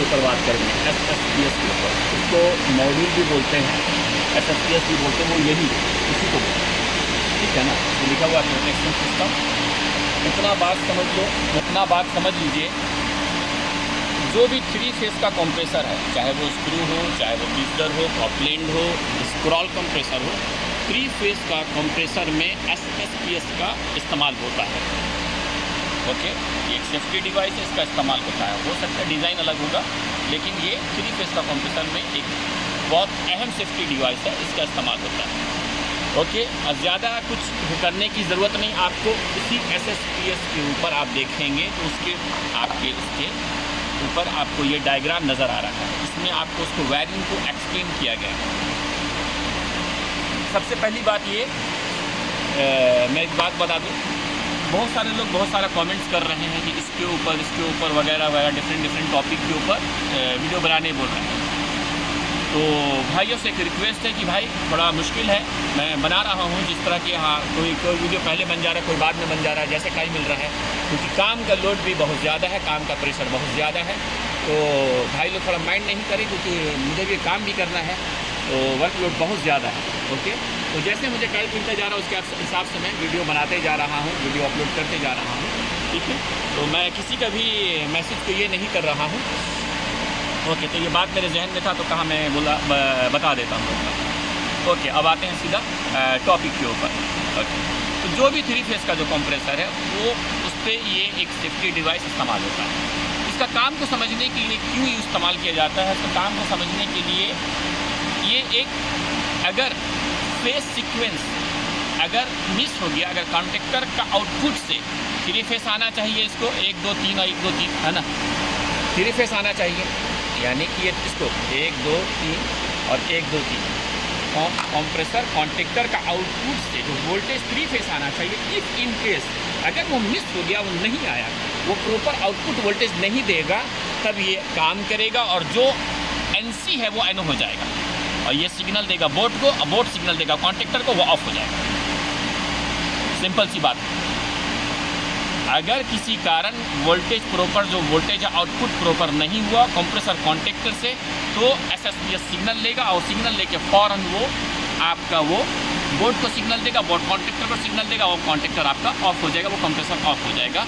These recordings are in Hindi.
ऊपर बात करेंगे, SSPS के ऊपर। इसको मॉड्यूल भी बोलते हैं, SSPS भी बोलते हैं, वो यही इसी को बोलते हैं, ठीक है ना। तो लिखा हुआ प्रोटेक्शन सिस्टम। इतना बात समझ लो, इतना बात समझ लीजिए, जो भी 3 फेस का कंप्रेसर है, चाहे वो स्क्रू हो, चाहे वो पिस्टन हो, कॉपलैंड हो, स्क्रॉल कंप्रेसर हो, 3 फेस का कंप्रेसर में SSPS का इस्तेमाल होता है। ओके, ये एक सेफ्टी डिवाइस है, इसका इस्तेमाल होता है। हो सकता है डिज़ाइन अलग होगा, लेकिन ये 3 फेस का कंप्रेसर में एक बहुत अहम सेफ्टी डिवाइस है, इसका इस्तेमाल होता है। ओके, ज़्यादा कुछ करने की ज़रूरत नहीं आपको। इसी SSPS के ऊपर आप देखेंगे तो उसके ऊपर आपको ये डायग्राम नज़र आ रहा है। इसमें आपको उसको वायरिंग को एक्सप्लेन किया गया है। सबसे पहली बात ये, मैं एक बात बता दूँ, बहुत सारे लोग बहुत सारा कमेंट्स कर रहे हैं कि इसके ऊपर वगैरह वगैरह डिफरेंट टॉपिक के ऊपर वीडियो बनाने बोल रहे हैं। तो भाइयों से एक रिक्वेस्ट है कि भाई थोड़ा मुश्किल है, मैं बना रहा हूँ जिस तरह की, हाँ कोई वीडियो पहले बन जा रहा है, कोई बाद में बन जा रहा है, जैसे टाइम मिल रहा है, क्योंकि काम का लोड भी बहुत ज़्यादा है, काम का प्रेशर बहुत ज़्यादा है। तो भाई लोग थोड़ा माइंड नहीं करें, क्योंकि मुझे भी काम भी करना है, तो वर्कलोड बहुत ज़्यादा है। ओके, तो जैसे मुझे टाइम मिलता जा रहा है उसके हिसाब से मैं वीडियो बनाते जा रहा हूँ, वीडियो अपलोड करते जा रहा हूँ, ठीक है। तो मैं किसी का भी मैसेज को ये नहीं कर रहा हूँ। ओके, तो ये बात मेरे जहन में था तो कहा मैं बता देता हूँ। ओके, अब आते हैं सीधा टॉपिक के ऊपर। ओके, तो जो भी 3 फेस का जो कंप्रेसर है वो उस पर ये एक सेफ्टी डिवाइस इस्तेमाल होता है। इसका काम को समझने के लिए क्यों इस्तेमाल किया जाता है, इसका काम को समझने के लिए ये एक, अगर फेस सीक्वेंस अगर मिस हो गया, अगर कॉन्टेक्टर का आउटपुट से 3 फेस आना चाहिए, इसको 1 2 3 और 1 2 3 है ना, 3 फेस आना चाहिए, यानी कि ये इसको 1 2 3 और 1 2 3 कंप्रेसर कॉन्टेक्टर का आउटपुट से जो वोल्टेज 3 फेस आना चाहिए। इफ़ इन केस अगर वो मिस हो गया, वो नहीं आया, वो प्रॉपर आउटपुट वोल्टेज नहीं देगा, तब ये काम करेगा और जो NC है वो NO हो जाएगा, और ये सिग्नल देगा बोर्ड को, बोर्ड सिग्नल देगा कॉन्टेक्टर को, वो ऑफ हो जाएगा। सिंपल सी बात है। अगर किसी कारण वोल्टेज प्रॉपर, जो वोल्टेज आउटपुट प्रॉपर नहीं हुआ कंप्रेसर कॉन्टेक्टर से, तो SSPS सिग्नल लेगा, और सिग्नल लेके फ़ौरन वो आपका वो बोर्ड को सिग्नल देगा, बोर्ड कॉन्टेक्टर को सिग्नल देगा, वो कॉन्टेक्टर आपका ऑफ हो जाएगा, वो कंप्रेसर ऑफ हो जाएगा।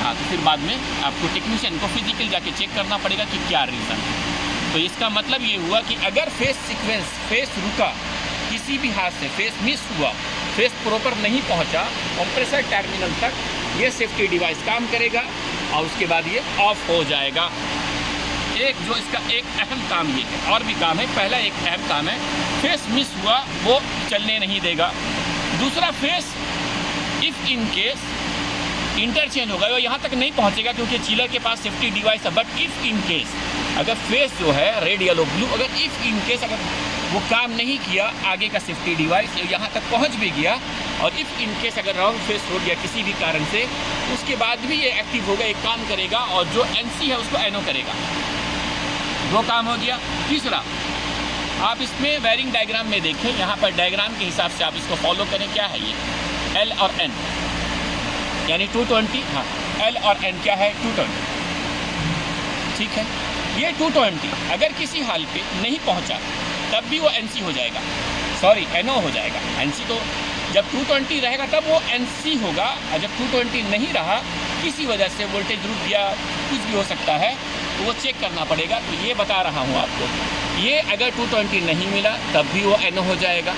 हाँ, तो फिर बाद में आपको टेक्नीशियन को फिजिकल जाके चेक करना पड़ेगा कि क्या रीज़न है। तो इसका मतलब ये हुआ कि अगर फेस सीक्वेंस, फेस रुका, किसी भी हाथ से फेस मिस हुआ, फेस प्रॉपर नहीं पहुंचा कंप्रेसर टर्मिनल तक, ये सेफ्टी डिवाइस काम करेगा और उसके बाद ये ऑफ हो जाएगा। एक जो इसका एक अहम काम ये है, और भी काम है, पहला एक अहम काम है, फेस मिस हुआ वो चलने नहीं देगा। दूसरा, face if in case interchange होगा, वो यहाँ तक नहीं पहुँचेगा क्योंकि चिलर के पास सेफ्टी डिवाइस है, बट इफ़ इन केस अगर फेस जो है रेड येलो ब्लू, अगर इफ़ इन केस अगर वो काम नहीं किया, आगे का सेफ्टी डिवाइस यहाँ तक पहुँच भी गया, और इफ़ इन केस अगर रॉन्ग फेस हो गया किसी भी कारण से, उसके बाद भी ये एक्टिव होगा, एक काम करेगा, और जो NC है उसको NO करेगा। 2 काम हो गया। तीसरा, आप इसमें वायरिंग डायग्राम में देखें, यहाँ पर डायग्राम के हिसाब से आप इसको फॉलो करें। क्या है ये? L और N, यानी 220। हाँ, L और N क्या है? 220, ठीक है। ये 220 अगर किसी हाल पे नहीं पहुंचा, तब भी वो NC हो जाएगा, सॉरी NO हो जाएगा। NC तो जब 220 रहेगा तब वो NC होगा, और जब 220 नहीं रहा, किसी वजह से वोल्टेज रुक गया, कुछ भी हो सकता है, तो वो चेक करना पड़ेगा। तो ये बता रहा हूँ आपको, ये अगर 220 नहीं मिला तब भी वो NO हो जाएगा।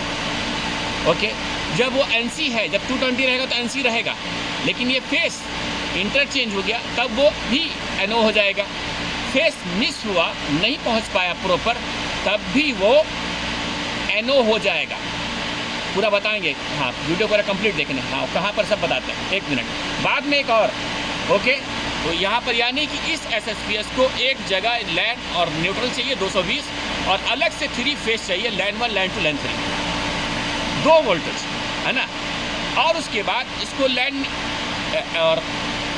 ओके, जब वो NC है, जब 220 रहेगा तो NC रहेगा, लेकिन ये फेस इंटरचेंज हो गया तब वो भी NO हो जाएगा। फेस मिस हुआ, नहीं पहुंच पाया प्रॉपर, तब भी वो NO हो जाएगा। पूरा बताएंगे, हाँ वीडियो पूरा कंप्लीट देखने, हाँ कहाँ पर सब बताते हैं, 1 मिनट बाद में एक और। ओके, तो यहाँ पर यानी कि इस SSPS को एक जगह लैंड और न्यूट्रल चाहिए 220, और अलग से 3 फेस चाहिए, लैंड 1, लैंड 2, लैंड 3, 2 वोल्टेज है ना। और उसके बाद इसको लैंड और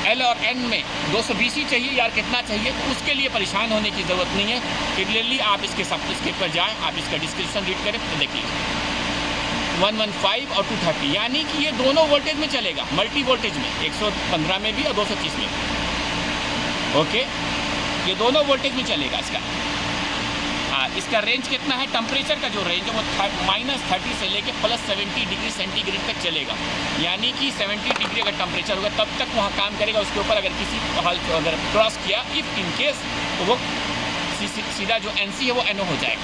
L और N में 220 ही चाहिए यार, कितना चाहिए, तो उसके लिए परेशान होने की ज़रूरत नहीं है। क्लियरली आप इसके पर जाएँ, आप इसका डिस्क्रिप्शन रीड करें तो देख लीजिए। 115 और 230, यानी कि ये दोनों वोल्टेज में चलेगा, मल्टी वोल्टेज में, 115 में भी और 230 में भी। ओके, ये दोनों वोल्टेज में चलेगा इसका। हाँ, इसका रेंज कितना है, टेम्परेचर का जो रेंज है वो -30 से लेके +70 डिग्री सेंटीग्रेड तक चलेगा। यानी कि 70 डिग्री अगर टेम्परेचर होगा तब तक वहाँ काम करेगा। उसके ऊपर अगर किसी हाल अगर क्रॉस किया इफ़ इन केस, तो वो सीधा जो NC है वो NO हो जाएगा।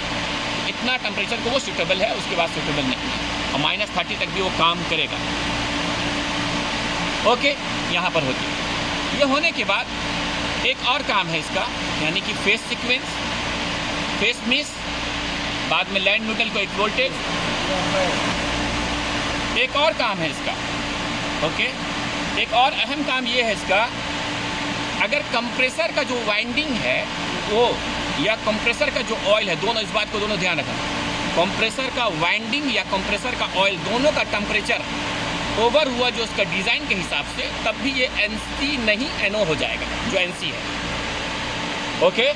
इतना टेम्परेचर को वो सूटेबल है, उसके बाद सूटेबल नहीं है, और -30 तक भी वो काम करेगा। ओके, यहाँ पर होती है। ये होने के बाद एक और काम है इसका, यानी कि फेस सीक्वेंस, फेस मिस, बाद में लैंड न्यूट्रल को एक वोल्टेज। एक और काम है इसका, ओके, एक और अहम काम ये है इसका, अगर कंप्रेसर का जो वाइंडिंग है वो या कंप्रेसर का जो ऑयल है, दोनों, इस बात को दोनों ध्यान रखना, कंप्रेसर का वाइंडिंग या कंप्रेसर का ऑयल दोनों का टेम्परेचर ओवर हुआ जो उसका डिज़ाइन के हिसाब से, तब भी ये NC नहीं NO हो जाएगा, जो NC है। ओके,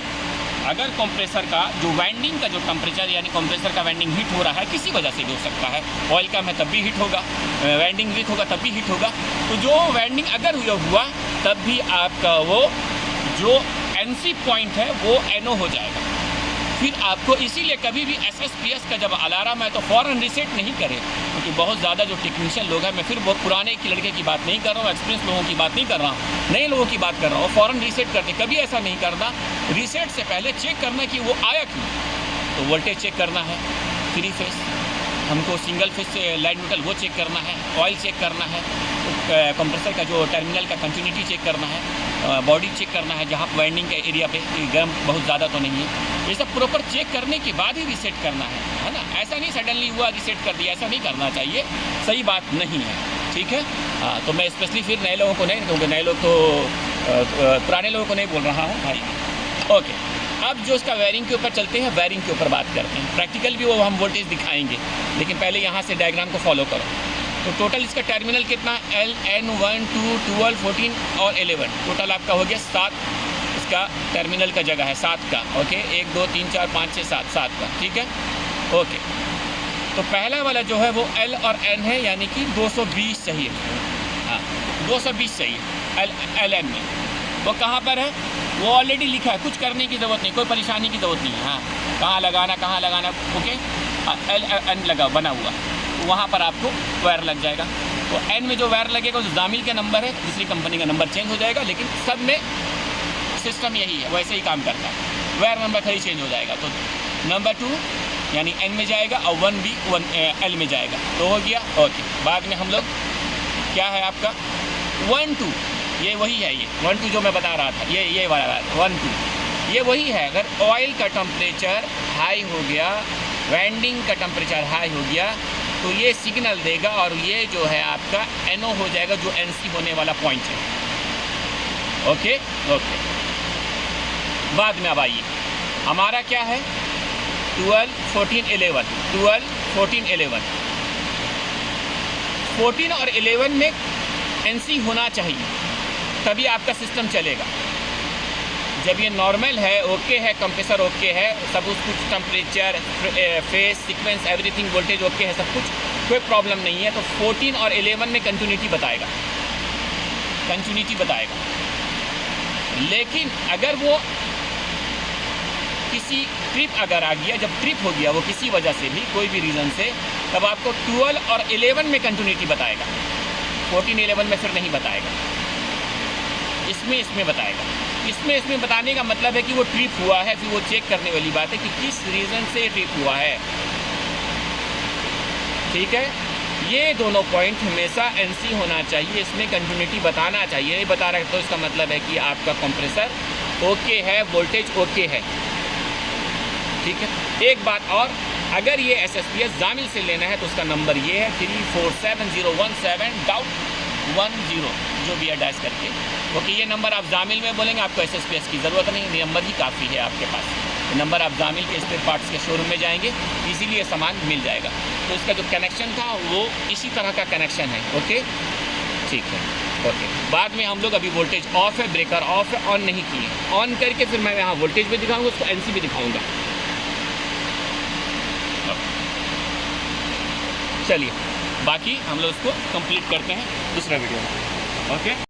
अगर कंप्रेसर का जो वाइंडिंग का जो टेम्परेचर, यानी कंप्रेसर का वाइंडिंग हीट हो रहा है, किसी वजह से भी हो सकता है, ऑयल कम है तब भी हीट होगा, वाइंडिंग वीक होगा तब भी हीट होगा, तो जो वाइंडिंग अगर हुआ तब भी आपका वो जो NC पॉइंट है वो NO हो जाएगा। फिर आपको इसीलिए कभी भी SSPS का जब अलार्म है तो फ़ौरन रीसेट नहीं करें, क्योंकि बहुत ज़्यादा जो टेक्नीशियन लोग हैं, मैं फिर बहुत पुराने की लड़के की बात नहीं कर रहा हूँ, एक्सपीरियंस लोगों की बात नहीं कर रहा हूँ, नए लोगों की बात कर रहा हूँ, फ़ौरन रीसेट करते। कभी ऐसा नहीं करना, रीसेट से पहले चेक करना कि वो आया क्यों। तो वोल्टेज चेक करना है, 3 फेस, हमको सिंगल फेस लाइन न्यूट्रल वो चेक करना है, ऑयल चेक करना है, कंप्रेसर का जो टर्मिनल का कंटिन्यूटी चेक करना है, बॉडी चेक करना है, जहाँ वाइंडिंग के एरिया पे गर्म बहुत ज़्यादा तो नहीं है। ये सब प्रॉपर चेक करने के बाद ही रीसेट करना है ना। ऐसा नहीं सडनली हुआ रीसेट कर दिया, ऐसा नहीं करना चाहिए, सही बात नहीं है, ठीक है। हाँ, तो मैं स्पेशली फिर नए लोगों को नहीं, क्योंकि नए लोग तो पुराने लोगों को नहीं बोल रहा हूँ भाई। ओके, अब जो इसका वायरिंग के ऊपर चलते हैं, वायरिंग के ऊपर बात करते हैं। प्रैक्टिकल भी वो हम वोल्टेज दिखाएंगे, लेकिन पहले यहाँ से डायग्राम को फॉलो करो। तो टोटल इसका टर्मिनल कितना, L, N, 1, 2, 12, 14 और 11, टोटल आपका हो गया 7 इसका टर्मिनल का जगह है, 7 का। ओके, 1, 2, 3, 4, 5, 6, 7 का, ठीक है। ओके, तो पहला वाला जो है वो L और N है, यानी कि 220 चाहिए। हाँ, 220 चाहिए LN में। वो कहाँ पर है, वो ऑलरेडी लिखा है, कुछ करने की ज़रूरत नहीं, कोई परेशानी की ज़रूरत नहीं है। हाँ, कहाँ लगाना, ओके, N लगा बना हुआ, तो वहाँ पर आपको वायर लग जाएगा। तो N में जो वायर लगेगा जो जामिल का नंबर है, दूसरी कंपनी का नंबर चेंज हो जाएगा, लेकिन सब में सिस्टम यही है, वैसे ही काम करता है, वायर नंबर खाली चेंज हो जाएगा। तो नंबर 2 यानी N में जाएगा और 1 भी L में जाएगा, तो हो गया। ओके, बाद में हम लोग क्या है आपका 1, 2, ये वही है, ये 1, 2 जो मैं बता रहा था, ये वाला 1, 2 ये वही है। अगर ऑयल का टेम्परेचर हाई हो गया, वाइंडिंग का टेम्परेचर हाई हो गया, तो ये सिग्नल देगा और ये जो है आपका NO हो जाएगा, जो NC होने वाला पॉइंट है। ओके, बाद में अब आइए, हमारा क्या है 12, 14, 11, 12, 14, 11, 14 और 11 में NC होना चाहिए, तभी आपका सिस्टम चलेगा। जब ये नॉर्मल है, ओके है, कंप्रेसर ओके है, सब कुछ temperature, face sequence, everything, voltage okay है, सब कुछ, कोई प्रॉब्लम नहीं है, तो 14 और 11 में कंटिन्यूटी बताएगा। लेकिन अगर वो किसी ट्रिप अगर आ गया, जब ट्रिप हो गया वो किसी वजह से भी, कोई भी रीज़न से, तब आपको 12 और 11 में कंटिन्यूटी बताएगा, 14, 11 में फिर नहीं बताएगा, इसमें बताएगा। इसमें बताने का मतलब है कि वो ट्रिप हुआ है, फिर वो चेक करने वाली बात है कि किस रीज़न से ट्रिप हुआ है, ठीक है। ये दोनों पॉइंट हमेशा NC होना चाहिए, इसमें कंटिन्यूटी बताना चाहिए। नहीं बता रहे तो इसका मतलब है कि आपका कंप्रेसर ओके है, वोल्टेज ओके है, ठीक है। एक बात और, अगर ये SSPS जामिल से लेना है तो उसका नंबर ये है 347017.10, जो भी है डैश करके, क्योंकि ये नंबर आप जामिल में बोलेंगे, आपको SSPS की ज़रूरत नहीं, ये नंबर ही काफ़ी है आपके पास। ये नंबर आप जामिल के स्पेयर पार्ट्स के शोरूम में जाएंगे, इजीली ये सामान मिल जाएगा। तो इसका जो कनेक्शन था वो इसी तरह का कनेक्शन है, ओके, ठीक है। ओके, बाद में हम लोग अभी वोल्टेज ऑफ है, ब्रेकर ऑफ है, ऑन नहीं किए, ऑन करके फिर मैं यहाँ वोल्टेज भी दिखाऊँगा, उसको NC भी दिखाऊँगा। चलिए, बाकी हम लोग उसको कंप्लीट करते हैं दूसरा वीडियो में, ओके।